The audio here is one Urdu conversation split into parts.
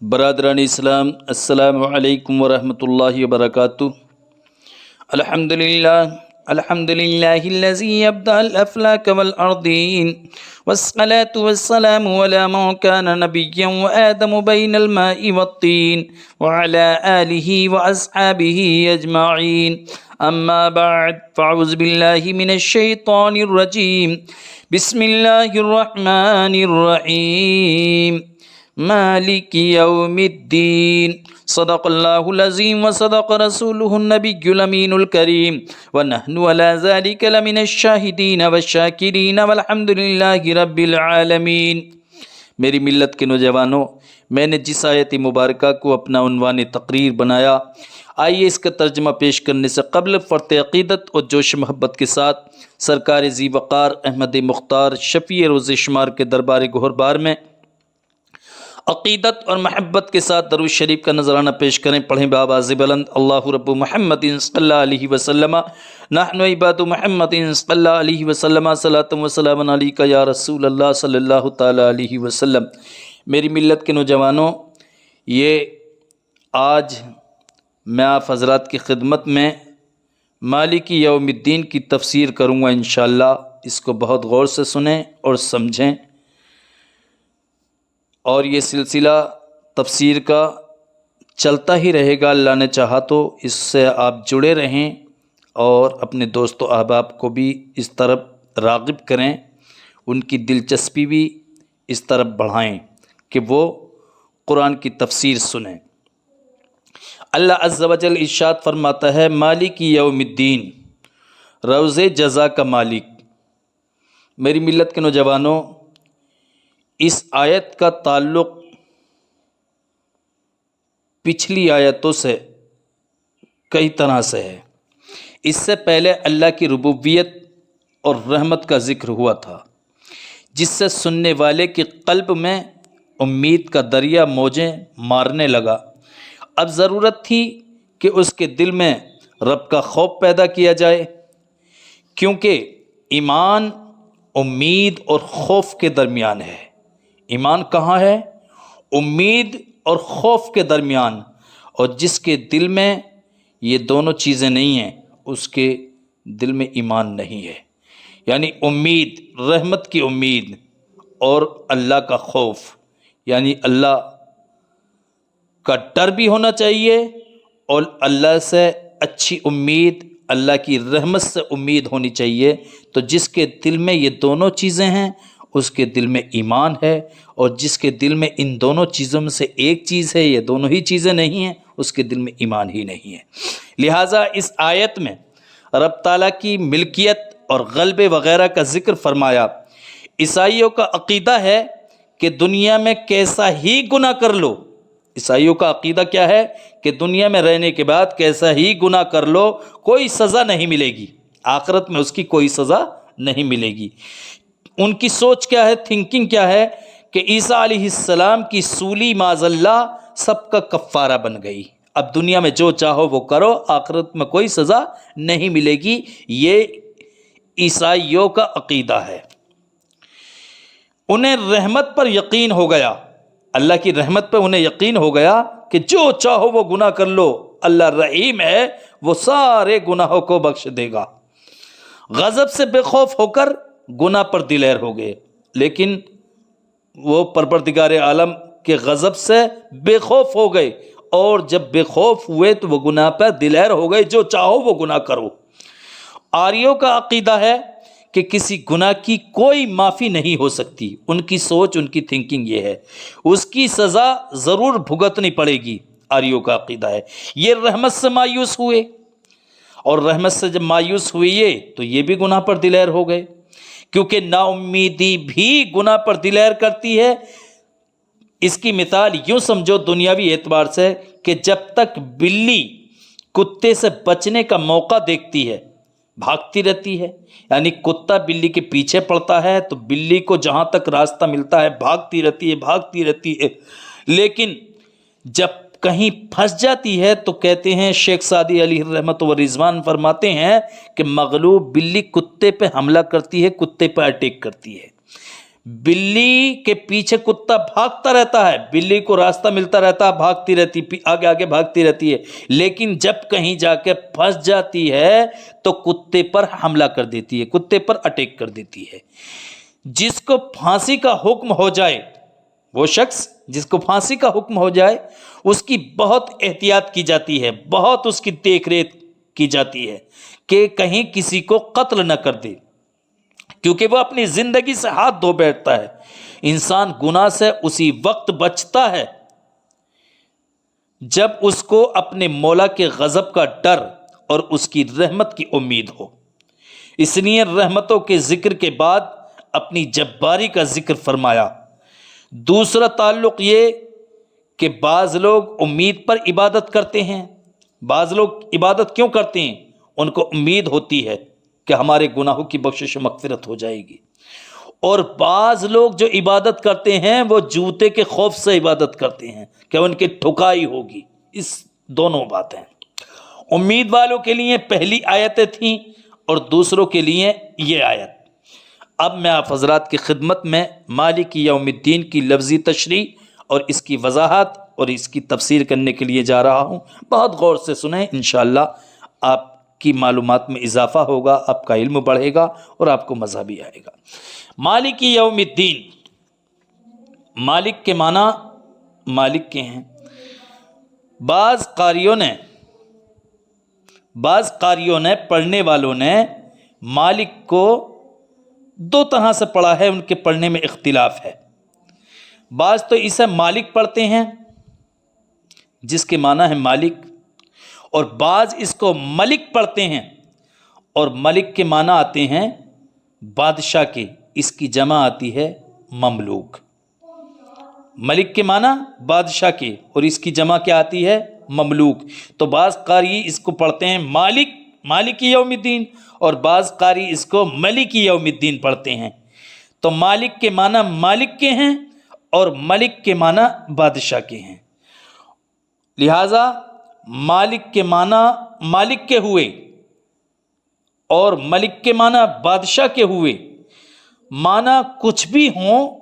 برادران اسلام، السلام علیکم ورحمۃ اللہ وبرکاتہ۔ الحمدللہ الذی ابدع الافلاک والارضین والصلاة والسلام علی من کان نبیا وآدم بین الماء والطین وعلی آلہ واصحابہ اجمعین، اما بعد فاعوذ باللہ من الشیطان الرجیم، بسم اللہ الرحمن الرحیم، مالک یوم الدین۔ صدق اللہ العظیم وصدق رسولہ النبی الامین الکریم، ونحن علی ذلک لمن الشاہدین والشاکرین والحمد للہ رب العالمین۔ میری ملت کے نوجوانوں، میں نے جس آیت مبارکہ کو اپنا عنوان تقریر بنایا، آئیے اس کا ترجمہ پیش کرنے سے قبل فرط عقیدت اور جوش محبت کے ساتھ سرکار ذی وقار احمد مختار شفیع روز شمار کے دربار گہربار میں عقیدت اور محبت کے ساتھ درود شریف کا نذرانہ پیش کریں۔ پڑھیں بآواز بلند، اللہ رب محمد صلی اللہ علیہ وسلم، نحن عباد محمد صلی اللہ علیہ وسلم، صلاۃ و سلام علیک یا رسول اللہ صلی اللہ تعالی علیہ وسلم۔ میری ملت کے نوجوانوں، یہ آج میں آپ حضرات کی خدمت میں مالک یوم الدین کی تفسیر کروں گا انشاءاللہ۔ اس کو بہت غور سے سنیں اور سمجھیں، اور یہ سلسلہ تفسیر کا چلتا ہی رہے گا، اللہ نے چاہا تو۔ اس سے آپ جڑے رہیں اور اپنے دوست و احباب کو بھی اس طرف راغب کریں، ان کی دلچسپی بھی اس طرف بڑھائیں کہ وہ قرآن کی تفسیر سنیں۔ اللہ عز و جل ارشاد فرماتا ہے، مالک یوم الدین، روز جزا کا مالک۔ میری ملت کے نوجوانوں، اس آیت کا تعلق پچھلی آیتوں سے کئی طرح سے ہے۔ اس سے پہلے اللہ کی ربوبیت اور رحمت کا ذکر ہوا تھا، جس سے سننے والے کے قلب میں امید کا دریا موجیں مارنے لگا۔ اب ضرورت تھی کہ اس کے دل میں رب کا خوف پیدا کیا جائے، کیونکہ ایمان امید اور خوف کے درمیان ہے۔ ایمان کہاں ہے؟ امید اور خوف کے درمیان، اور جس کے دل میں یہ دونوں چیزیں نہیں ہیں، اس کے دل میں ایمان نہیں ہے۔ یعنی امید، رحمت کی امید، اور اللہ کا خوف، یعنی اللہ کا ڈر بھی ہونا چاہیے، اور اللہ سے اچھی امید، اللہ کی رحمت سے امید ہونی چاہیے۔ تو جس کے دل میں یہ دونوں چیزیں ہیں، اس کے دل میں ایمان ہے، اور جس کے دل میں ان دونوں چیزوں میں سے ایک چیز ہے، یہ دونوں ہی چیزیں نہیں ہیں، اس کے دل میں ایمان ہی نہیں ہے۔ لہٰذا اس آیت میں رب تعالیٰ کی ملکیت اور غلبے وغیرہ کا ذکر فرمایا۔ عیسائیوں کا عقیدہ ہے کہ دنیا میں کیسا ہی گناہ کر لو، عیسائیوں کا عقیدہ کیا ہے کہ دنیا میں رہنے کے بعد کیسا ہی گناہ کر لو، کوئی سزا نہیں ملے گی، آخرت میں اس کی کوئی سزا نہیں ملے گی۔ ان کی سوچ کیا ہے، تھنکنگ کیا ہے کہ عیسیٰ علیہ السلام کی سولی معاذ اللہ سب کا کفارہ بن گئی، اب دنیا میں جو چاہو وہ کرو، آخرت میں کوئی سزا نہیں ملے گی۔ یہ عیسائیوں کا عقیدہ ہے۔ انہیں رحمت پر یقین ہو گیا، اللہ کی رحمت پہ انہیں یقین ہو گیا کہ جو چاہو وہ گناہ کر لو، اللہ رحیم ہے، وہ سارے گناہوں کو بخش دے گا۔ غضب سے بے خوف ہو کر گناہ پر دلیر ہو گئے، لیکن وہ پروردگار عالم کے غضب سے بے خوف ہو گئے، اور جب بے خوف ہوئے تو وہ گناہ پر دلیر ہو گئے، جو چاہو وہ گناہ کرو۔ آریوں کا عقیدہ ہے کہ کسی گناہ کی کوئی معافی نہیں ہو سکتی، ان کی سوچ، ان کی تھنکنگ یہ ہے، اس کی سزا ضرور بھگتنی پڑے گی۔ آریوں کا عقیدہ ہے۔ یہ رحمت سے مایوس ہوئے، اور رحمت سے جب مایوس ہوئے تو یہ بھی گناہ پر دلیر ہو گئے، کیونکہ نا امیدی بھی گناہ پر دلیر کرتی ہے۔ اس کی مثال یوں سمجھو دنیاوی اعتبار سے، کہ جب تک بلی کتے سے بچنے کا موقع دیکھتی ہے بھاگتی رہتی ہے، یعنی کتا بلی کے پیچھے پڑتا ہے تو بلی کو جہاں تک راستہ ملتا ہے بھاگتی رہتی ہے، لیکن جب کہیں پھنس جاتی ہے تو کہتے ہیں، شیخ سعدی علیہ رحمت و رضوان فرماتے ہیں کہ مغلوب بلی کتے پہ حملہ کرتی ہے، کتے پہ اٹیک کرتی ہے۔ بلی کے پیچھے کتا بھاگتا رہتا ہے، بلی کو راستہ ملتا رہتا ہے، بھاگتی رہتی، آگے آگے بھاگتی رہتی ہے، لیکن جب کہیں جا کے پھنس جاتی ہے تو کتے پر حملہ کر دیتی ہے، کتے پر اٹیک کر دیتی ہے۔ جس کو پھانسی کا حکم ہو جائے، وہ شخص جس کو پھانسی کا حکم ہو جائے، اس کی بہت احتیاط کی جاتی ہے، بہت اس کی دیکھ ریکھ کی جاتی ہے کہ کہیں کسی کو قتل نہ کر دے، کیونکہ وہ اپنی زندگی سے ہاتھ دھو بیٹھتا ہے۔ انسان گناہ سے اسی وقت بچتا ہے جب اس کو اپنے مولا کے غضب کا ڈر اور اس کی رحمت کی امید ہو۔ اس لیے رحمتوں کے ذکر کے بعد اپنی جباری کا ذکر فرمایا۔ دوسرا تعلق یہ کہ بعض لوگ امید پر عبادت کرتے ہیں۔ بعض لوگ عبادت کیوں کرتے ہیں؟ ان کو امید ہوتی ہے کہ ہمارے گناہوں کی بخشش و مغفرت ہو جائے گی۔ اور بعض لوگ جو عبادت کرتے ہیں وہ جوتے کے خوف سے عبادت کرتے ہیں کہ ان کی ٹھکائی ہوگی۔ اس دونوں باتیں امید والوں کے لیے پہلی آیتیں تھیں اور دوسروں کے لیے یہ آیت۔ اب میں آپ حضرات کی خدمت میں مالک یوم الدین کی لفظی تشریح اور اس کی وضاحت اور اس کی تفسیر کرنے کے لیے جا رہا ہوں۔ بہت غور سے سنیں، انشاءاللہ آپ کی معلومات میں اضافہ ہوگا، آپ کا علم بڑھے گا اور آپ کو مزہ بھی آئے گا۔ مالک یوم الدین، مالک کے معنی مالک کے ہیں۔ بعض قاریوں نے پڑھنے والوں نے مالک کو دو طرح سے پڑھا ہے، ان کے پڑھنے میں اختلاف ہے۔ بعض تو اسے مالک پڑھتے ہیں جس کے معنی ہے مالک، اور بعض اس کو ملک پڑھتے ہیں، اور ملک کے معنی آتے ہیں بادشاہ کے، اس کی جمع آتی ہے مملوک۔ ملک کے معنی بادشاہ کے اور اس کی جمع کیا آتی ہے؟ مملوک۔ تو بعض قاری اس کو پڑھتے ہیں مالک یوم الدین، اور بعض قاری اس کو ملک یوم الدین پڑھتے ہیں۔ تو مالک کے معنی مالک کے ہیں اور ملک کے معنی بادشاہ کے ہیں، لہذا مالک کے معنی مالک کے ہوئے اور ملک کے معنی بادشاہ کے ہوئے۔ معنی کچھ بھی ہوں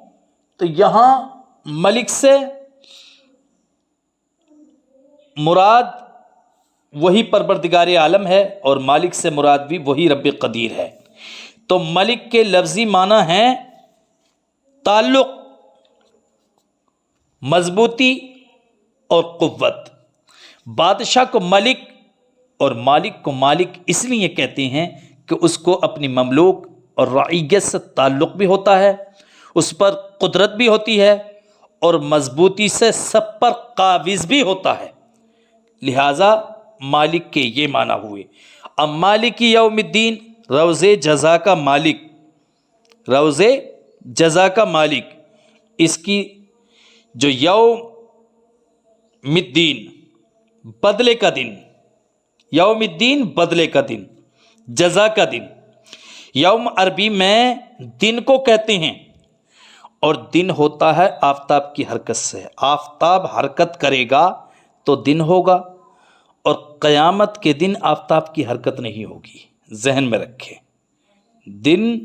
تو یہاں ملک سے مراد وہی پروردگار عالم ہے اور مالک سے مراد بھی وہی رب قدیر ہے۔ تو ملک کے لفظی معنی ہیں تعلق، مضبوطی اور قوت۔ بادشاہ کو ملک اور مالک کو مالک اس لیے کہتے ہیں کہ اس کو اپنی مملوک اور رعیت سے تعلق بھی ہوتا ہے، اس پر قدرت بھی ہوتی ہے اور مضبوطی سے سب پر قابض بھی ہوتا ہے، لہٰذا مالک کے یہ معنی ہوئے۔ اب مالک یوم الدین روز جزا کا مالک، روز جزا کا مالک، اس کی جو یوم الدین بدلے کا دن، یوم الدین بدلے کا دن، جزا کا دن۔ یوم عربی میں دن کو کہتے ہیں، اور دن ہوتا ہے آفتاب کی حرکت سے۔ آفتاب حرکت کرے گا تو دن ہوگا، اور قیامت کے دن آفتاب کی حرکت نہیں ہوگی، ذہن میں رکھیں۔ دن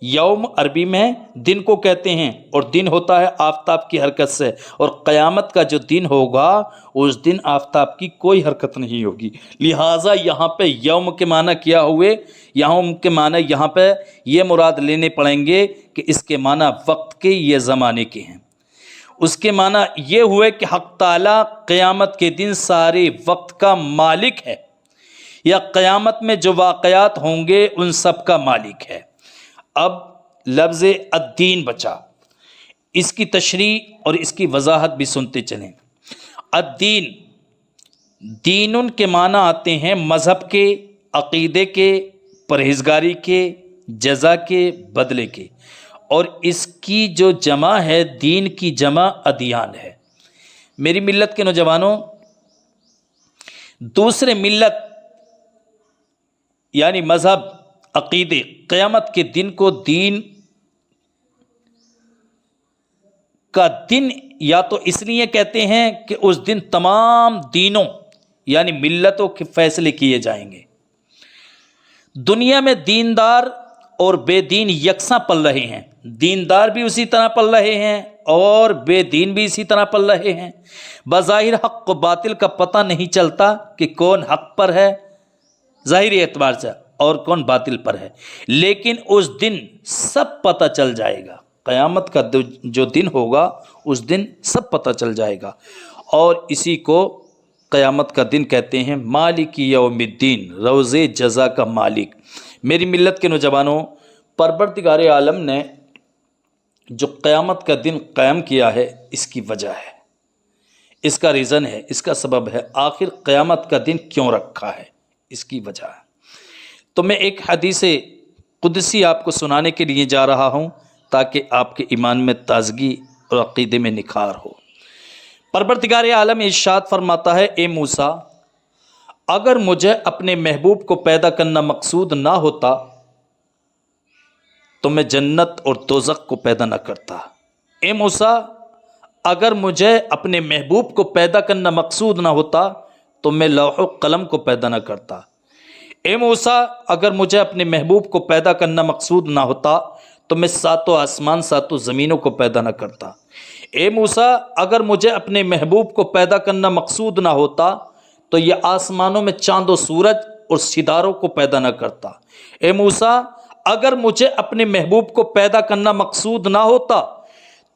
یوم عربی میں دن کو کہتے ہیں، اور دن ہوتا ہے آفتاب کی حرکت سے، اور قیامت کا جو دن ہوگا اس دن آفتاب کی کوئی حرکت نہیں ہوگی، لہٰذا یہاں پہ یوم کے معنی کیا ہوئے؟ یوم کے معنی یہاں پہ یہ مراد لینے پڑیں گے کہ اس کے معنی وقت کے، یہ زمانے کے ہیں۔ اس کے معنی یہ ہوئے کہ حق تعالیٰ قیامت کے دن سارے وقت کا مالک ہے، یا قیامت میں جو واقعات ہوں گے ان سب کا مالک ہے۔ اب لفظ الدین بچا، اس کی تشریح اور اس کی وضاحت بھی سنتے چلیں۔ الدین، دین کے معنی آتے ہیں مذہب کے، عقیدے کے، پرہیزگاری کے، جزا کے، بدلے کے، اور اس کی جو جمع ہے دین کی جمع ادیان ہے۔ میری ملت کے نوجوانوں، دوسرے ملت یعنی مذہب، عقیدے، قیامت کے دن کو دین کا دن یا تو اس لیے کہتے ہیں کہ اس دن تمام دینوں یعنی ملتوں کے فیصلے کیے جائیں گے۔ دنیا میں دیندار اور بے دین یکساں پل رہے ہیں، دیندار بھی اسی طرح پل رہے ہیں اور بے دین بھی اسی طرح پل رہے ہیں۔ بظاہر حق و باطل کا پتہ نہیں چلتا کہ کون حق پر ہے ظاہری اعتبار سے اور کون باطل پر ہے، لیکن اس دن سب پتہ چل جائے گا۔ قیامت کا جو دن ہوگا اس دن سب پتہ چل جائے گا، اور اسی کو قیامت کا دن کہتے ہیں مالک یوم الدین، روز جزا کا مالک۔ میری ملت کے نوجوانوں، پروردگار عالم نے جو قیامت کا دن قائم کیا ہے اس کی وجہ ہے، اس کا ریزن ہے، اس کا سبب ہے، آخر قیامت کا دن کیوں رکھا ہے، اس کی وجہ ہے۔ تو میں ایک حدیث قدسی آپ کو سنانے کے لیے جا رہا ہوں تاکہ آپ کے ایمان میں تازگی اور عقیدے میں نکھار ہو۔ پروردگار عالم ارشاد فرماتا ہے، اے موسیٰ، اگر مجھے اپنے محبوب کو پیدا کرنا مقصود نہ ہوتا تو میں جنت اور دوزخ کو پیدا نہ کرتا۔ اے موسیٰ، اگر مجھے اپنے محبوب کو پیدا کرنا مقصود نہ ہوتا تو میں لوح و قلم کو پیدا نہ کرتا۔ اے موسیٰ، اگر مجھے اپنے محبوب کو پیدا کرنا مقصود نہ ہوتا تو میں ساتوں آسمان ساتوں زمینوں کو پیدا نہ کرتا۔ اے موسیٰ، اگر مجھے اپنے محبوب کو پیدا کرنا مقصود نہ ہوتا تو یہ آسمانوں میں چاند و سورج اور ستاروں کو پیدا نہ کرتا۔ اے موسیٰ، اگر مجھے اپنے محبوب کو پیدا کرنا مقصود نہ ہوتا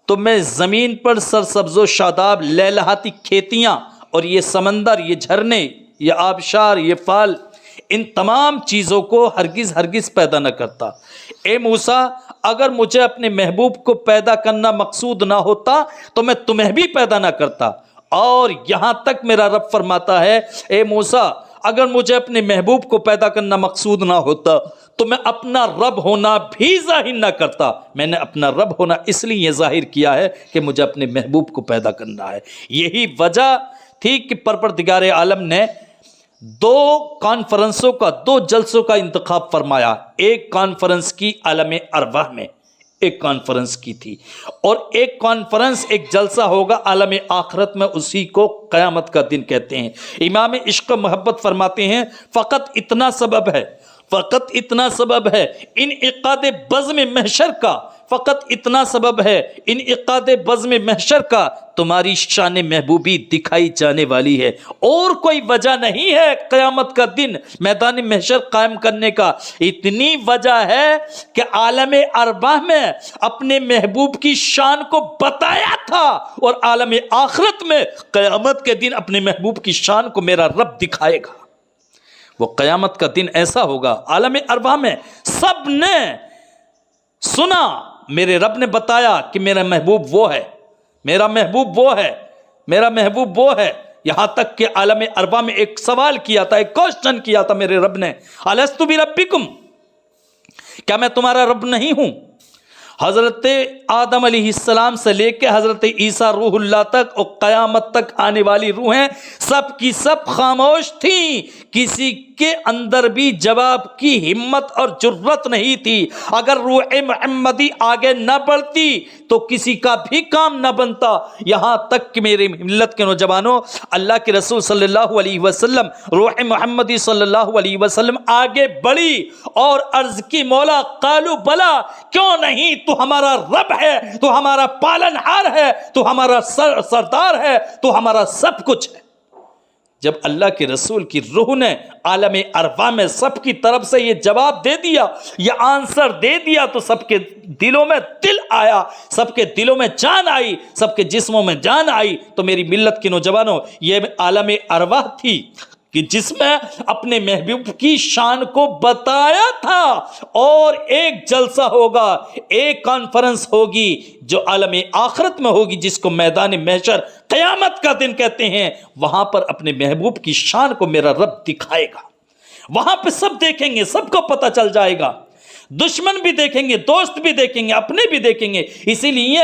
تو میں زمین پر سرسبز و شاداب لہلہاتی کھیتیاں اور یہ سمندر، یہ جھرنے، یہ آبشار، یہ پھل، ان تمام چیزوں کو ہرگز پیدا نہ کرتا۔ اے موسیٰ، اگر مجھے اپنے محبوب کو پیدا کرنا مقصود نہ ہوتا تو میں تمہیں بھی پیدا نہ کرتا۔ اور یہاں تک میرا رب فرماتا ہے، اے موسیٰ، اگر مجھے اپنے محبوب کو پیدا کرنا مقصود نہ ہوتا تو میں اپنا رب ہونا بھی ظاہر نہ کرتا۔ میں نے اپنا رب ہونا اس لیے ظاہر کیا ہے کہ مجھے اپنے محبوب کو پیدا کرنا ہے۔ یہی وجہ تھی کہ پروردگار عالم نے دو کانفرنسوں کا، دو جلسوں کا انتخاب فرمایا۔ ایک کانفرنس کی عالم ارواح میں، ایک کانفرنس کی تھی، اور ایک کانفرنس، ایک جلسہ ہوگا عالم آخرت میں، اسی کو قیامت کا دن کہتے ہیں۔ امام عشق و محبت فرماتے ہیں، فقط اتنا سبب ہے، فقط اتنا سبب ہے انعقاد بزم محشر کا، فقط اتنا سبب ہے انعقاد بزم محشر کا، تمہاری شان محبوبی دکھائی جانے والی ہے، اور کوئی وجہ نہیں ہے قیامت کا دن میدان محشر قائم کرنے کا۔ اتنی وجہ ہے کہ عالم ارواح میں اپنے محبوب کی شان کو بتایا تھا، اور عالم آخرت میں قیامت کے دن اپنے محبوب کی شان کو میرا رب دکھائے گا۔ وہ قیامت کا دن ایسا ہوگا، عالم ارواح میں سب نے سنا، میرے رب نے بتایا کہ میرا محبوب وہ ہے، میرا محبوب وہ ہے، میرا محبوب وہ ہے۔ یہاں تک کہ عالم ارواح میں ایک سوال کیا تھا، ایک کوشچن کیا تھا میرے رب نے، الست بربکم، کیا میں تمہارا رب نہیں ہوں؟ حضرت آدم علیہ السلام سے لے کے حضرت عیسیٰ روح اللہ تک اور قیامت تک آنے والی روحیں سب کی سب خاموش تھیں، کسی کے اندر بھی جواب کی ہمت اور جرت نہیں تھی۔ اگر روح محمدی آگے نہ بڑھتی تو کسی کا بھی کام نہ بنتا۔ یہاں تک کہ میرے ملت کے نوجوانوں، اللہ کے رسول صلی اللہ علیہ وسلم، روح محمدی صلی اللہ علیہ وسلم آگے بڑھی اور عرض کی، مولا قالو بلا، کیوں نہیں، تو ہمارا رب ہے، تو ہمارا پالن ہار ہے، تو ہمارا سردار ہے، تو ہمارا سب کچھ ہے۔ جب اللہ کے رسول کی روح نے عالم ارواح میں سب کی طرف سے یہ جواب دے دیا، یہ آنسر دے دیا، تو سب کے دلوں میں دل آیا، سب کے دلوں میں جان آئی، سب کے جسموں میں جان آئی۔ تو میری ملت کے نوجوانوں، یہ عالم ارواح تھی کہ جس میں اپنے محبوب کی شان کو بتایا تھا، اور ایک جلسہ ہوگا، ایک کانفرنس ہوگی جو عالم آخرت میں ہوگی، جس کو میدان محشر قیامت کا دن کہتے ہیں۔ وہاں پر اپنے محبوب کی شان کو میرا رب دکھائے گا، وہاں پہ سب دیکھیں گے، سب کو پتہ چل جائے گا، دشمن بھی دیکھیں گے، دوست بھی دیکھیں گے، اپنے بھی دیکھیں گے۔ اسی لیے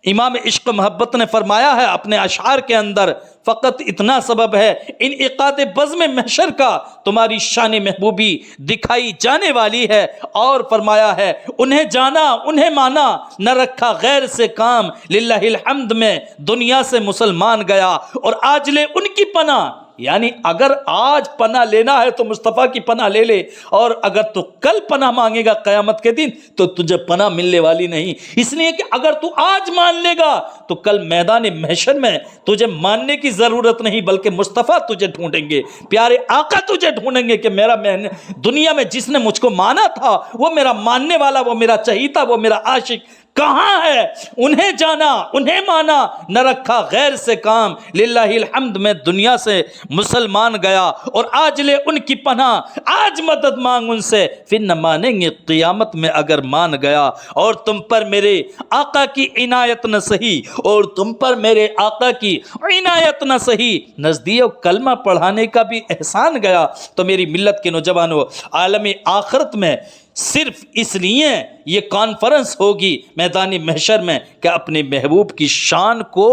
امام عشق محبت نے فرمایا ہے اپنے اشعار کے اندر، فقط اتنا سبب ہے انعقاد بزم محشر کا، تمہاری شان محبوبی دکھائی جانے والی ہے۔ اور فرمایا ہے، انہیں جانا، انہیں مانا، نہ رکھا غیر سے کام، للہ الحمد میں دنیا سے مسلمان گیا، اور آج لے ان کی پناہ یعنی اگر آج پناہ لینا ہے تو مصطفیٰ کی پناہ لے لے، اور اگر تو کل پناہ مانگے گا قیامت کے دن تو تجھے پناہ ملنے والی نہیں، اس لیے کہ اگر تو آج مان لے گا تو کل میدان محشر میں تجھے ماننے کی ضرورت نہیں، بلکہ مصطفیٰ تجھے ڈھونڈیں گے، پیارے آقا تجھے ڈھونڈیں گے کہ دنیا میں جس نے مجھ کو مانا تھا، وہ میرا ماننے والا، وہ میرا چہیتا، وہ میرا عاشق کہاں ہے؟ انہیں جانا، انہیں مانا، نہ رکھا غیر سے کام، للہ الحمد میں دنیا سے مسلمان گیا اور آج لے ان کی پناہ، آج مدد مانگ ان سے، پھر نہ مانیں گے قیامت میں اگر مان گیا۔ اور تم پر میرے آقا کی عنایت نہ سہی، اور تم پر میرے آقا کی عنایت نہ سہی، نزدیک کلمہ پڑھانے کا بھی احسان گیا۔ تو میری ملت کے نوجوانوں، عالم آخرت میں صرف اس لیے یہ کانفرنس ہوگی میدان محشر میں کہ اپنے محبوب کی شان کو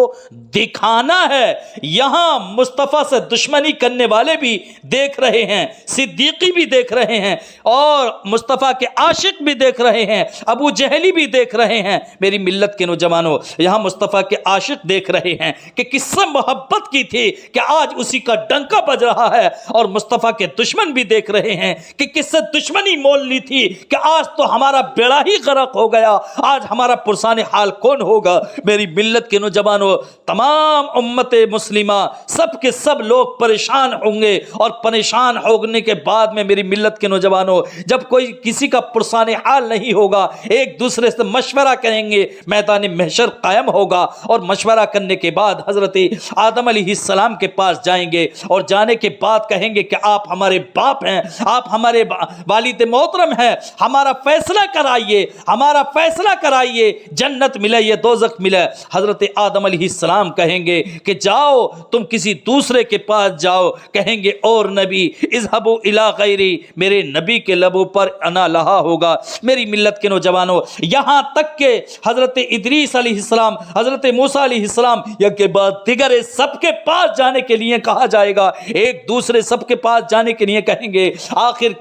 دکھانا ہے۔ یہاں مصطفیٰ سے دشمنی کرنے والے بھی دیکھ رہے ہیں، صدیقی بھی دیکھ رہے ہیں، اور مصطفیٰ کے عاشق بھی دیکھ رہے ہیں، ابو جہلی بھی دیکھ رہے ہیں۔ میری ملت کے نوجوانوں، یہاں مصطفیٰ کے عاشق دیکھ رہے ہیں کہ کس سے محبت کی تھی کہ آج اسی کا ڈنکا بج رہا ہے، اور مصطفیٰ کے دشمن بھی دیکھ رہے ہیں کہ کس سے دشمنی مول لی تھی کہ آج تو ہمارا بیڑا ہی غرق ہو گیا، آج ہمارا پرسان حال کون ہوگا؟ میری ملت کے نوجوانوں، تمام امت مسلمہ، سب کے سب لوگ پریشان ہوں گے، اور پریشان ہونے کے بعد میں میری ملت کے نوجوانوں، جب کوئی کسی کا پرسان حال نہیں ہوگا، ایک دوسرے سے مشورہ کریں گے، میدان محشر قائم ہوگا، اور مشورہ کرنے کے بعد حضرت آدم علیہ السلام کے پاس جائیں گے، اور جانے کے بعد کہیں گے کہ آپ ہمارے باپ ہیں، آپ ہمارے والد محترم ہیں، ہمارا فیصلہ کرائیے، ہمارا فیصلہ کرائیے، جنت ملے یا دوزخ ملے۔ حضرت آدم علیہ السلام کہیں گے کہ جاؤ تم کسی دوسرے کے پاس جاؤ، کہیں گے اور نبی اذهبوا الی غیری، میرے نبی کے لبوں پر انا لہا ہوگا۔ میری ملت کے نوجوانوں، یہاں تک کہ حضرت ادریس علیہ السلام، حضرت موسیٰ علیہ السلام، یا کے بعد دیگر سب کے پاس جانے کے لیے کہا جائے گا، ایک دوسرے سب کے پاس جانے کے لیے کہیں گے۔ آخر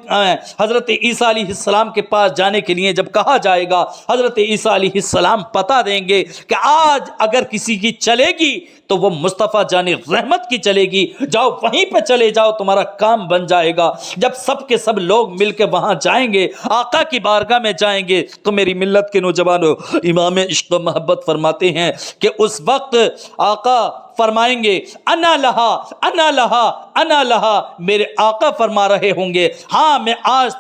حضرت عیسیٰ علیہ السلام کے پاس جانے کے لیے جب کہا جائے گا، حضرت عیسیٰ علیہ السلام پتا دیں گے کہ آج اگر کسی کی چلے گی تو وہ مصطفیٰ جان رحمت کی چلے گی، جاؤ وہیں پہ چلے جاؤ، تمہارا کام بن جائے گا۔ جب سب کے سب لوگ مل کے وہاں جائیں گے، آقا کی بارگاہ میں جائیں گے، تو میری ملت کے نوجوانوں، امام عشق و محبت فرماتے ہیں کہ اس وقت آقا فرمائیں گے انا لہا انا لہا انا لہا، میرے آقا فرما رہے ہوں گے ہاں میں آج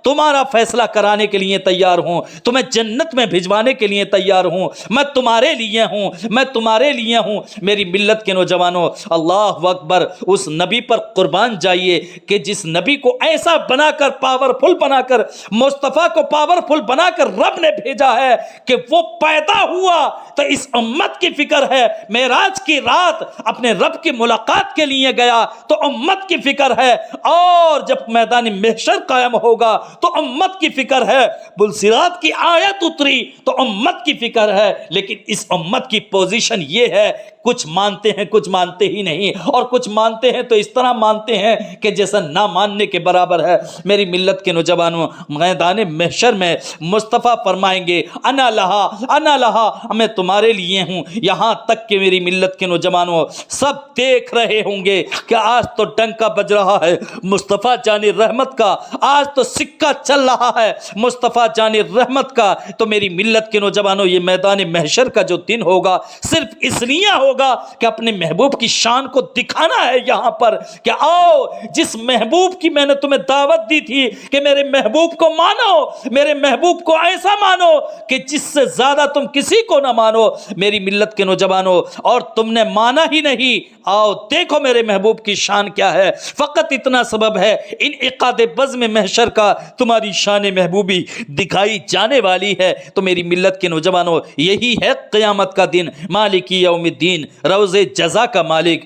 تمہارا فیصلہ کرانے کے لیے تیار ہوں، تمہیں جنت میں بھجوانے کے لیے تیار ہوں، میں تمہارے لیے ہوں، میں تمہارے لیے ہوں۔ میری ملت کے نوجوانوں، اللہ اکبر، اس نبی پر قربان جائیے کہ جس نبی کو ایسا بنا کر، پاورفل بنا کر، مصطفیٰ کو پاورفل بنا کر رب نے بھیجا ہے کہ وہ پیدا ہوا تو اس امت کی فکر ہے، معراج کی رات اپنے رب کی ملاقات کے لیے گیا تو امت کی فکر ہے، اور جب میدان محشر قائم ہوگا تو امت کی فکر ہے، بلصراط کی آیت اتری تو امت کی فکر ہے۔ لیکن اس امت کی پوزیشن یہ ہے، کچھ مانتے ہیں کچھ مانتے ہی نہیں، اور کچھ مانتے ہیں تو اس طرح مانتے ہیں کہ جیسا نہ ماننے کے برابر ہے۔ میری ملت کے نوجوانوں، میدان محشر میں مصطفیٰ فرمائیں گے انا لہا، میں تمہارے لیے ہوں، یہاں تک کہ میری ملت کے نوجوانوں سب دیکھ رہے ہوں گے کہ آج تو ڈنکا بج رہا ہے مصطفیٰ جان رحمت کا، آج تو سکہ چل رہا ہے مصطفیٰ جان رحمت کا۔ تو میری ملت کے نوجوانوں، یہ میدان محشر کا جو دن ہوگا صرف اس لیے ہوگا کہ اپنے محبوب کی شان کو دکھانا ہے یہاں پر کہ آؤ، جس محبوب کی میں نے تمہیں دعوت دی تھی کہ میرے محبوب کو مانو، میرے محبوب کو ایسا مانو کہ جس سے زیادہ تم کسی کو نہ مانو۔ میری ملت کے نوجوانوں، اور تم نے مانا ہی نہیں، آؤ دیکھو میرے محبوب کی شان کیا ہے، فقط اتنا سبب ہے انعقاد بزم محشر کا، تمہاری شان محبوبی دکھائی جانے والی ہے۔ تو میری ملت کے نوجوانوں، یہی ہے قیامت کا دن، مالک یوم الدین، روز جزا کا مالک،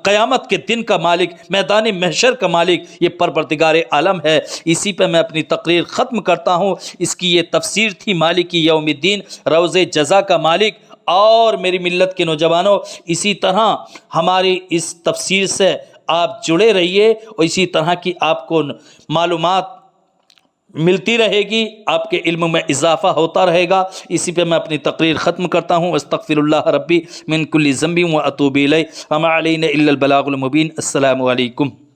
قیامت کے دن کا مالک، میدان محشر کا مالک یہ پروردگار عالم ہے۔ اسی پہ میں اپنی تقریر ختم کرتا ہوں۔ اس کی یہ تفسیر تھی، مالک یوم الدین، روز جزا کا مالک۔ اور میری ملت کے نوجوانوں، اسی طرح ہماری اس تفسیر سے آپ جڑے رہیے، اور اسی طرح کی آپ کو معلومات ملتی رہے گی، آپ کے علم میں اضافہ ہوتا رہے گا۔ اسی پہ میں اپنی تقریر ختم کرتا ہوں۔ استغفر اللہ ربی من کل ذنب و اتوب الیہ وما علینا الا البلاغ المبین۔ السلام علیکم۔